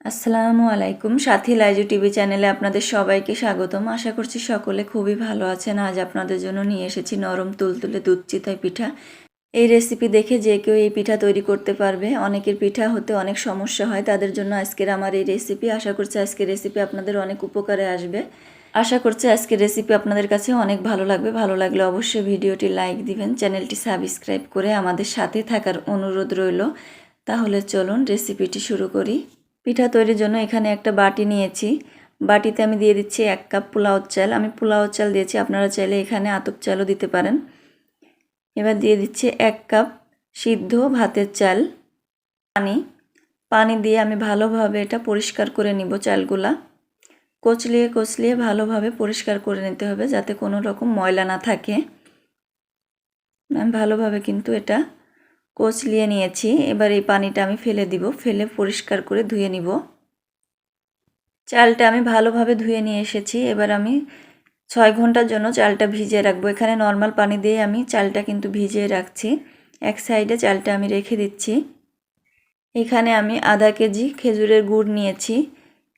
আসসালামু আলাইকুম, সাথী লাইজু টিভি চ্যানেলে আপনাদের সবাইকে স্বাগতম। আশা করছি সকলে খুবই ভালো আছেন। আজ আপনাদের জন্য নিয়ে এসেছি নরম তুলতুলে দুধ চিতই পিঠা। এই রেসিপি দেখে যে কেউ এই পিঠা তৈরি করতে পারবে। অনেকের পিঠা হতে অনেক সমস্যা হয়, তাদের জন্য আজকের আমার এই রেসিপি। আশা করছি আজকের রেসিপি আপনাদের অনেক উপকারে আসবে। আশা করছি আজকের রেসিপি আপনাদের কাছে অনেক ভালো লাগবে। ভালো লাগলে অবশ্যই ভিডিওটি লাইক দিবেন, চ্যানেলটি সাবস্ক্রাইব করে আমাদের সাথে থাকার অনুরোধ রইল। তাহলে চলুন রেসিপিটি শুরু করি। পিঠা তৈরির জন্য এখানে একটা বাটি নিয়েছি। বাটিতে আমি দিয়ে দিচ্ছি 1 কাপ পোলাও চাল। আমি পোলাও চাল দিয়েছি, আপনারা চাইলে এখানে আতপ চালও দিতে পারেন। এবার দিয়ে দিচ্ছি 1 কাপ সিদ্ধ ভাতের চাল। পানি দিয়ে আমি ভালোভাবে এটা পরিষ্কার করে নিব। চালগুলা কচলিয়ে ভালোভাবে পরিষ্কার করে নিতে হবে, যাতে কোনো রকম ময়লা না থাকে। আমি ভালোভাবে কিন্তু এটা কচলিয়ে নিয়েছি। এবার এই পানিটা আমি ফেলে দিব, ফেলে পরিষ্কার করে ধুয়ে নিব। চালটা আমি ভালোভাবে ধুয়ে নিয়ে এসেছি। এবার আমি 6 ঘন্টার জন্য চালটা ভিজিয়ে রাখবো। এখানে নর্মাল পানি দিয়ে আমি চালটা কিন্তু ভিজিয়ে রাখছি। এক সাইডে চালটা আমি রেখে দিচ্ছি। এখানে আমি আধা কেজি খেজুরের গুড় নিয়েছি।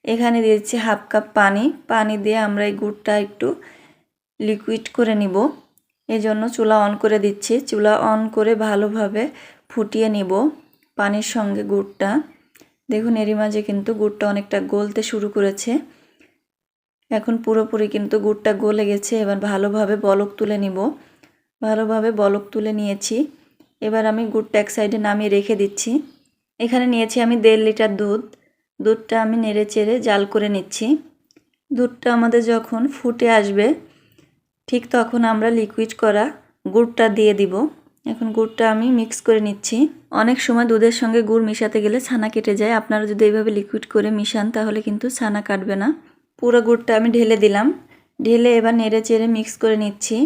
এখানে দিয়ে দিচ্ছি 1/2 কাপ পানি দিয়ে আমরা এই গুড়টা একটু লিকুইড করে নিব। এজন্য চুলা অন করে দিচ্ছি। চুলা অন করে ভালোভাবে ফুটিয়ে নিব পানির সঙ্গে গুড়টা। দেখুন এরই মাঝে কিন্তু গুড়টা অনেকটা গলতে শুরু করেছে। এখন পুরোপুরি কিন্তু গুড়টা গলে গেছে। এবার ভালোভাবে বলক তুলে নিব। ভালোভাবে বলক তুলে নিয়েছি। এবার আমি গুড়টা এক সাইডে নামিয়ে রেখে দিচ্ছি। এখানে নিয়েছি আমি 1.5 লিটার দুধ। দুধটা আমি নেড়ে চেড়ে জাল করে নিচ্ছি। দুধটা আমাদের যখন ফুটে আসবে ঠিক তখন আমরা লিকুইড করা গুড়টা দিয়ে দিব। এখন গুড়টা আমি মিক্স করে নিচ্ছি। অনেক সময় দুধের সঙ্গে গুড় মিশাতে গেলে ছানা কেটে যায়। আপনারা যদি এইভাবে লিকুইড করে মিশান তাহলে কিন্তু ছানা কাটবে না। পুরো গুড়টা আমি ঢেলে দিলাম। ঢেলে এবার নেড়ে চেড়ে মিক্স করে নিচ্ছি।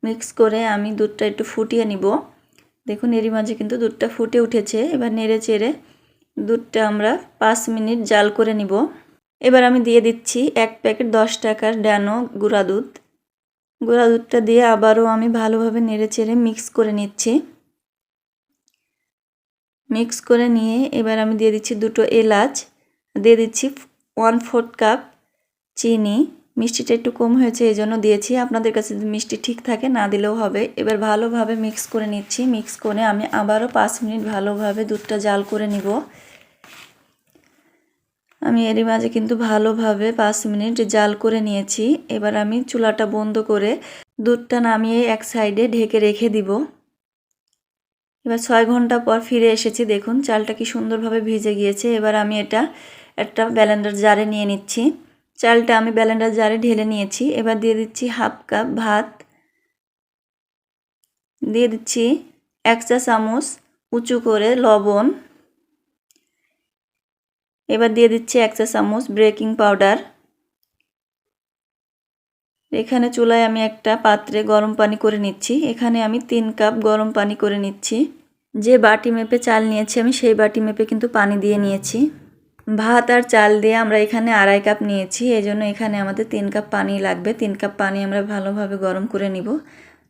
মিক্স করে আমি দুধটা একটু ফুটিয়ে নিব। দেখুন এরই মাঝে কিন্তু দুধটা ফুটে উঠেছে। এবার নেড়ে চেড়ে দুধটা আমরা 5 মিনিট জাল করে নিব। এবার আমি দিয়ে দিচ্ছি 1 প্যাকেট 10 টাকার ড্যানো গুঁড়া দুধ। গুঁড়া দুধটা দিয়ে আবারও আমি ভালোভাবে নেড়ে চেড়ে মিক্স করে নিচ্ছি। মিক্স করে নিয়ে এবার আমি দিয়ে দিচ্ছি 2টো এলাচ, দিয়ে দিচ্ছি 1/4 কাপ চিনি। মিষ্টিটা একটু কম হয়েছে এই জন্য দিয়েছি। আপনাদের কাছে যদি মিষ্টি ঠিক থাকে না দিলেও হবে। এবার ভালোভাবে মিক্স করে নিচ্ছি। মিক্স করে আমি আবারও 5 মিনিট ভালোভাবে দুধটা জাল করে নিব। আমি এরই মাঝে কিন্তু ভালোভাবে 5 মিনিট জাল করে নিয়েছি। এবার আমি চুলাটা বন্ধ করে দুধটা নামিয়ে এক সাইডে ঢেকে রেখে দিব। এবার 6 ঘন্টা পর ফিরে এসেছি। দেখুন চালটা কি সুন্দরভাবে ভিজে গিয়েছে। এবার আমি এটা একটা ব্লেন্ডার জারে নিয়ে নিচ্ছি। চালটা আমি ব্লেন্ডার জারে ঢেলে নিয়েছি। এবার দিয়ে দিচ্ছি 1/2 কাপ ভাত, দিয়ে দিচ্ছি 1 চা চামচ উঁচু করে লবণ। এবার দিয়ে দিচ্ছি 1 চা চামচ বেকিং পাউডার। এখানে চুলায় আমি একটা পাত্রে গরম পানি করে নিচ্ছি। এখানে আমি 3 কাপ গরম পানি করে নিচ্ছি। যে বাটি মেপে চাল নিয়েছি আমি সেই বাটি মেপে কিন্তু পানি দিয়ে নিয়েছি। ভাত আর চাল দিয়ে আমরা এখানে 2.5 কাপ নিয়েছি, এজন্য এখানে আমাদের 3 কাপ পানি লাগবে। 3 কাপ পানি আমরা ভালোভাবে গরম করে নিব।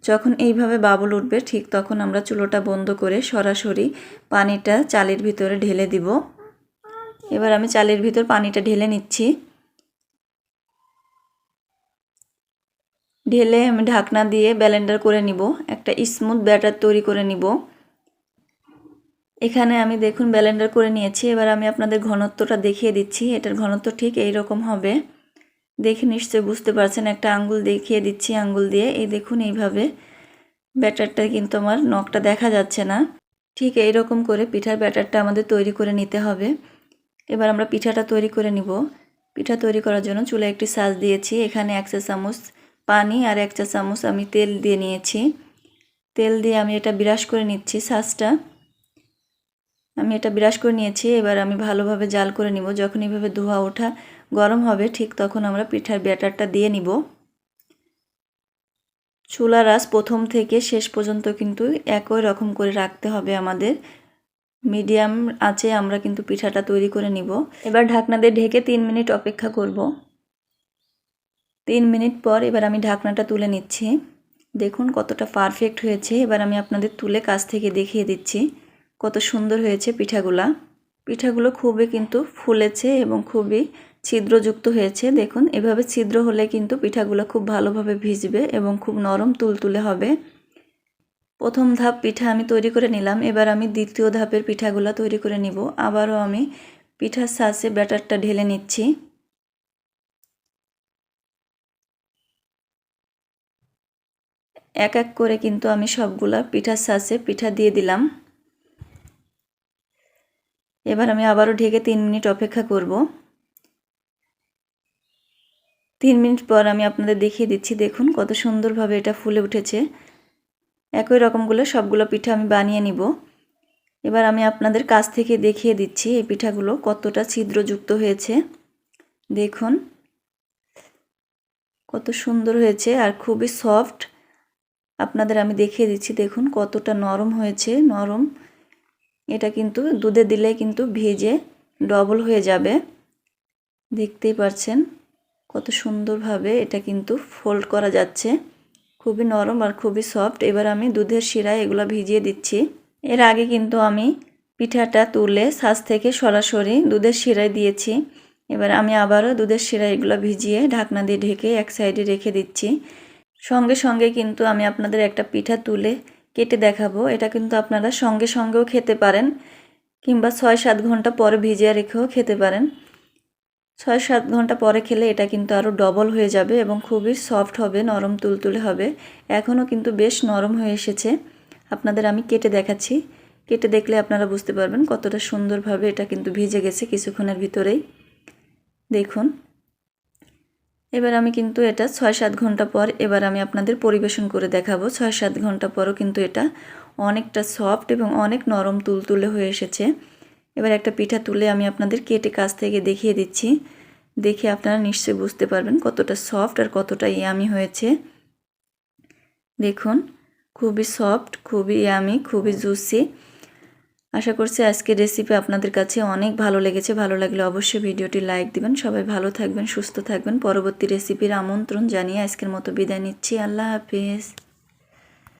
যখন এইভাবে বাবল উঠবে ঠিক তখন আমরা চুলোটা বন্ধ করে সরাসরি পানিটা চালের ভিতরে ঢেলে দিব। এবার আমি চালের ভিতর পানিটা ঢেলে নিচ্ছি। ঢেলে আমি ঢাকনা দিয়ে ব্লেন্ডার করে নিব। একটা স্মুথ ব্যাটার তৈরি করে নিব। এখানে আমি দেখুন ব্লেন্ডার করে নিয়েছি। এবার আমি আপনাদের ঘনত্বটা দেখিয়ে দিচ্ছি। এটার ঘনত্ব ঠিক এই রকম হবে। দেখে নিশ্চয়ই বুঝতে পারছেন। একটা আঙ্গুল দেখিয়ে দিচ্ছি, আঙ্গুল দিয়ে এই দেখুন এইভাবে। ব্যাটারটা কিন্তু আমার নখটা দেখা যাচ্ছে না। ঠিক এই রকম করে পিঠার ব্যাটারটা আমাদের তৈরি করে নিতে হবে। এবার আমরা পিঠাটা তৈরি করে নিব। পিঠা তৈরি করার জন্য চুলায় একটি সাজ দিয়েছি। এখানে 1 চা চামচ পানি আর 1 চা চামচ আমি তেল দিয়ে নিয়েছি। তেল দিয়ে আমি এটা বিরাস করে নিচ্ছি। সাজটা আমি এটা বিরাস করে নিয়েছি। এবার আমি ভালোভাবে জাল করে নিব। যখন এইভাবে ধোঁয়া ওঠা গরম হবে ঠিক তখন আমরা পিঠার ব্যাটারটা দিয়ে নিব। চুলার আঁচ প্রথম থেকে শেষ পর্যন্ত কিন্তু একই রকম করে রাখতে হবে আমাদের। মিডিয়াম আঁচে আমরা কিন্তু পিঠাটা তৈরি করে নিব। এবার ঢাকনা দিয়ে ঢেকে 3 মিনিট অপেক্ষা করব। 3 মিনিট পর এবার আমি ঢাকনাটা তুলে নিচ্ছি। দেখুন কতটা পারফেক্ট হয়েছে। এবার আমি আপনাদের তুলে কাছ থেকে দেখিয়ে দিচ্ছি। কত সুন্দর হয়েছে পিঠাগুলো খুবই কিন্তু ফুলেছে এবং খুবই ছিদ্রযুক্ত হয়েছে। দেখুন এভাবে ছিদ্র হলে কিন্তু পিঠাগুলো খুব ভালোভাবে ভিজবে এবং খুব নরম তুলতুলে হবে। প্রথম ধাপ পিঠা আমি তৈরি করে নিলাম, এবার আমি দ্বিতীয় ধাপের পিঠাগুলো তৈরি করে নিব। আবারও আমি পিঠার ছাঁচে ব্যাটারটা ঢেলে নিচ্ছি। এক এক করে কিন্তু আমি সবগুলা পিঠার ছাঁচে পিঠা দিয়ে দিলাম। এবার আমি আবারও ঢেকে 3 মিনিট অপেক্ষা করব। 3 মিনিট পর আমি আপনাদের দেখিয়ে দিচ্ছি। দেখুন কত সুন্দরভাবে এটা ফুলে উঠেছে। একই রকমগুলো সবগুলো পিঠা আমি বানিয়ে নিব। এবার আমি আপনাদের কাছ থেকে দেখিয়ে দিচ্ছি এই পিঠাগুলো কতটা ছিদ্রযুক্ত হয়েছে। দেখুন কত সুন্দর হয়েছে আর খুবই সফট। আপনাদের আমি দেখিয়ে দিচ্ছি, দেখুন কতটা নরম হয়েছে। নরম, এটা কিন্তু দুধে দিলে কিন্তু ভিজে ডবল হয়ে যাবে। দেখতেই পাচ্ছেন কত সুন্দরভাবে এটা কিন্তু ফোল্ড করা যাচ্ছে। খুবই নরম আর খুবই সফট। এবার আমি দুধের শিরায় এগুলো ভিজিয়ে দিচ্ছি। এর আগে কিন্তু আমি পিঠাটা তুলে ছাঁচ থেকে সরাসরি দুধের শিরায় দিয়েছি। এবার আমি আবারও দুধের শিরায় এগুলো ভিজিয়ে ঢাকনা দিয়ে ঢেকে এক সাইডে রেখে দিচ্ছি। সঙ্গে সঙ্গে কিন্তু আমি আপনাদের একটা পিঠা তুলে কেটে দেখাবো। এটা কিন্তু আপনারা সঙ্গে সঙ্গেও খেতে পারেন কিংবা 6-7 ঘন্টা পরে ভিজিয়ে রেখেও খেতে পারেন। 6-7 ঘন্টা পরে খেলে এটা কিন্তু আরও ডবল হয়ে যাবে এবং খুবই সফট হবে, নরম তুলতুলে হবে। এখনও কিন্তু বেশ নরম হয়ে এসেছে। আপনাদের আমি কেটে দেখাচ্ছি। কেটে দেখলে আপনারা বুঝতে পারবেন কতটা সুন্দরভাবে এটা কিন্তু ভিজে গেছে কিছুক্ষণের ভিতরেই। দেখুন এবার আমি কিন্তু এটা 6-7 ঘন্টা পর এবার আমি আপনাদের পরিবেশন করে দেখাবো। 6-7 ঘন্টা পরও কিন্তু এটা অনেকটা সফট এবং অনেক নরম তুলতুলে হয়ে এসেছে। এবার একটা পিঠা তুলে আমি আপনাদের কেটে কাছ থেকে দেখিয়ে দিচ্ছি। দেখে আপনারা নিশ্চয়ই বুঝতে পারবেন কতটা সফট আর কতটা ইয়ামি হয়েছে। দেখুন খুবই সফট, খুবই ইয়ামি, খুবই জুসি। আশা করছি আজকের রেসিপি আপনাদের কাছে অনেক ভালো লেগেছে। ভালো লাগলে অবশ্যই ভিডিওটি লাইক দিবেন। সবাই ভালো থাকবেন, সুস্থ থাকবেন। পরবর্তী রেসিপির আমন্ত্রণ জানিয়ে আজকের মতো বিদায় নিচ্ছি। আল্লাহ হাফেজ।